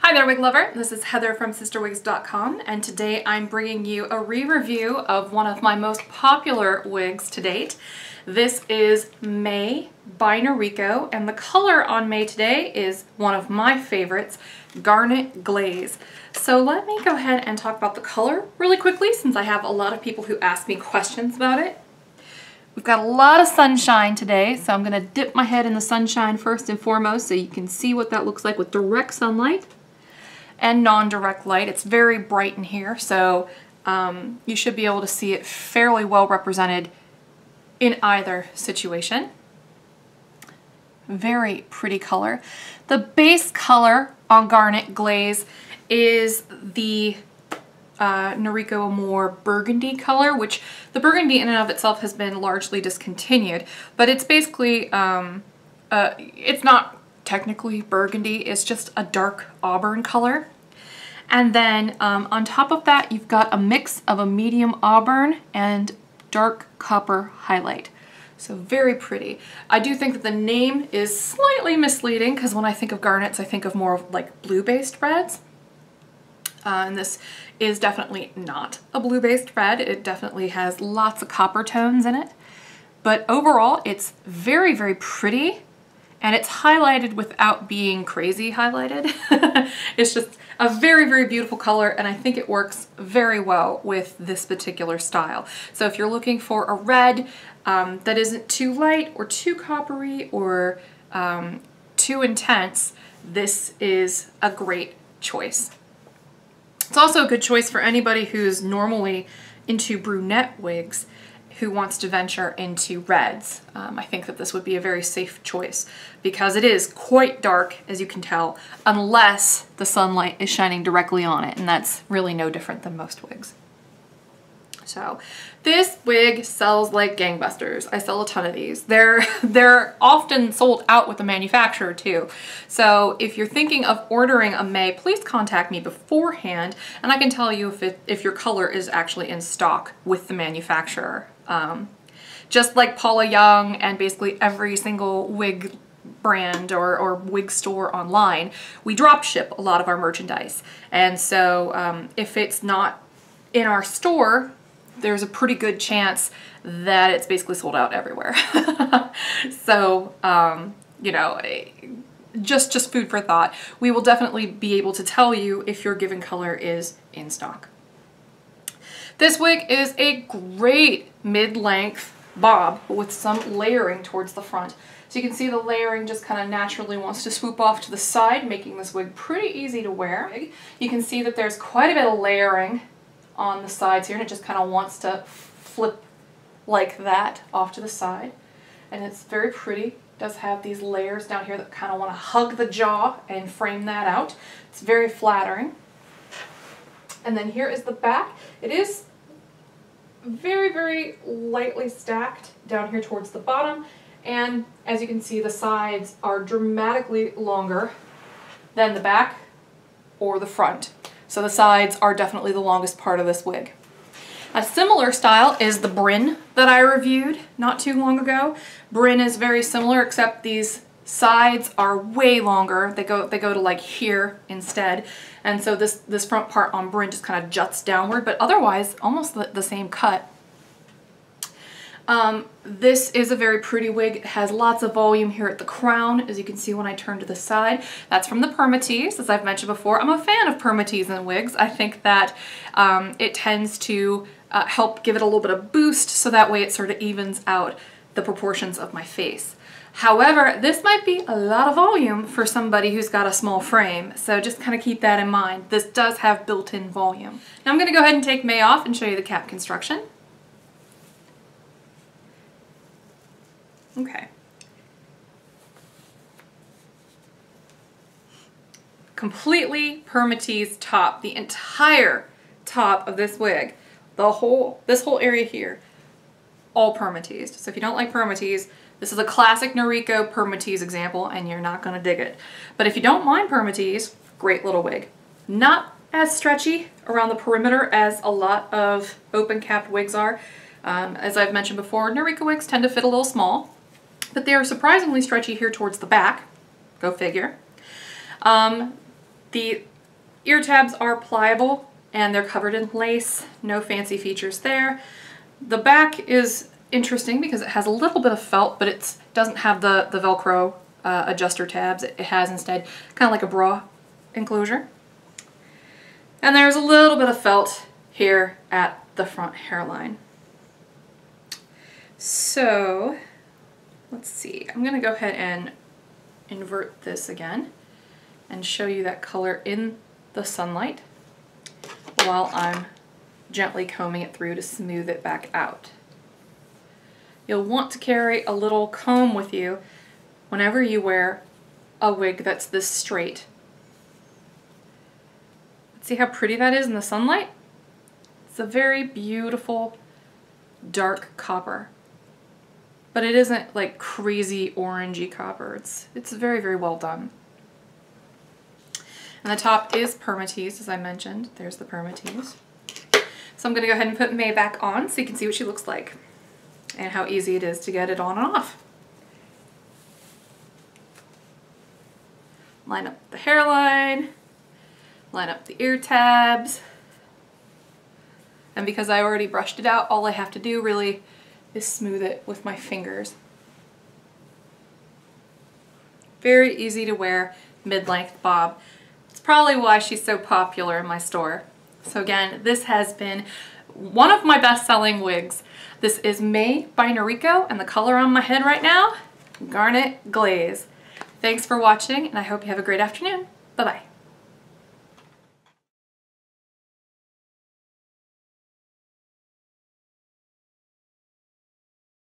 Hi there, wig lover. This is Heather from CysterWigs.com, and today I'm bringing you a re-review of one of my most popular wigs to date. This is May by Noriko, and the color on May today is one of my favorites, Garnet Glaze. So let me go ahead and talk about the color really quickly, since I have a lot of people who ask me questions about it. We've got a lot of sunshine today, so I'm going to dip my head in the sunshine first and foremost so you can see what that looks like with direct sunlight and non-direct light. It's very bright in here, so you should be able to see it fairly well represented in either situation. Very pretty color. The base color on Garnet Glaze is the Noriko more burgundy color, which the burgundy in and of itself has been largely discontinued, but it's basically, it's not technically burgundy, it's just a dark auburn color. And then on top of that, you've got a mix of a medium auburn and dark copper highlight. So very pretty. I do think that the name is slightly misleading, because when I think of garnets, I think of more of like blue-based reds. And this is definitely not a blue-based red. It definitely has lots of copper tones in it. But overall, it's very, very pretty. And it's highlighted without being crazy highlighted. It's just a very, very beautiful color, and I think it works very well with this particular style. So if you're looking for a red that isn't too light or too coppery or too intense, this is a great choice. It's also a good choice for anybody who's normally into brunette wigs who wants to venture into reds. I think that this would be a very safe choice because it is quite dark, as you can tell, unless the sunlight is shining directly on it, and that's really no different than most wigs. So this wig sells like gangbusters. I sell a ton of these. They're often sold out with the manufacturer too. So if you're thinking of ordering a May, please contact me beforehand, and I can tell you if your color is actually in stock with the manufacturer. Just like Paula Young and basically every single wig brand or wig store online, we drop ship a lot of our merchandise. And so if it's not in our store, there's a pretty good chance that it's basically sold out everywhere. So, you know, just food for thought. We will definitely be able to tell you if your given color is in stock. This wig is a great mid-length bob with some layering towards the front. So you can see the layering just kind of naturally wants to swoop off to the side, making this wig pretty easy to wear. You can see that there's quite a bit of layering on the sides here, and it just kind of wants to flip like that off to the side. And it's very pretty. It does have these layers down here that kind of want to hug the jaw and frame that out. It's very flattering. And then here is the back. It is very, very lightly stacked down here towards the bottom, and as you can see, the sides are dramatically longer than the back or the front. So the sides are definitely the longest part of this wig. A similar style is the brin that I reviewed not too long ago. Brin is very similar, except these sides are way longer. They go to like here instead. And so this front part on brin just kind of juts downward, but otherwise almost the same cut. This is a very pretty wig. It has lots of volume here at the crown, as you can see when I turn to the side. That's from the permatease, as I've mentioned before. I'm a fan of permatease in wigs. I think that it tends to help give it a little bit of boost, so that way it sort of evens out the proportions of my face. However, this might be a lot of volume for somebody who's got a small frame, so just kind of keep that in mind. This does have built-in volume. Now I'm going to go ahead and take May off and show you the cap construction. Okay. Completely permatease top, the entire top of this wig, this whole area here, all permateased. So if you don't like permatease, this is a classic Noriko permatease example, and you're not going to dig it. But if you don't mind permatease, great little wig. Not as stretchy around the perimeter as a lot of open-capped wigs are. As I've mentioned before, Noriko wigs tend to fit a little small, but they are surprisingly stretchy here towards the back. Go figure. The Ear tabs are pliable and they're covered in lace, no fancy features there. The back is interesting because it has a little bit of felt, but it doesn't have the Velcro adjuster tabs. It has instead kind of like a bra enclosure. And there's a little bit of felt here at the front hairline. So let's see, I'm gonna go ahead and invert this again and show you that color in the sunlight while I'm gently combing it through to smooth it back out. You'll want to carry a little comb with you whenever you wear a wig that's this straight. See how pretty that is in the sunlight? It's a very beautiful dark copper, but it isn't like crazy orangey copper. It's very, very well done. And the top is permatease, as I mentioned. There's the permatease. So I'm gonna go ahead and put May back on so you can see what she looks like and how easy it is to get it on and off. Line up the hairline, line up the ear tabs. And because I already brushed it out, all I have to do really is smooth it with my fingers. Very easy to wear mid-length bob. It's probably why she's so popular in my store. So again, this has been one of my best-selling wigs. This is May by Noriko, and the color on my head right now, Garnet Glaze. Thanks for watching, and I hope you have a great afternoon. Bye-bye.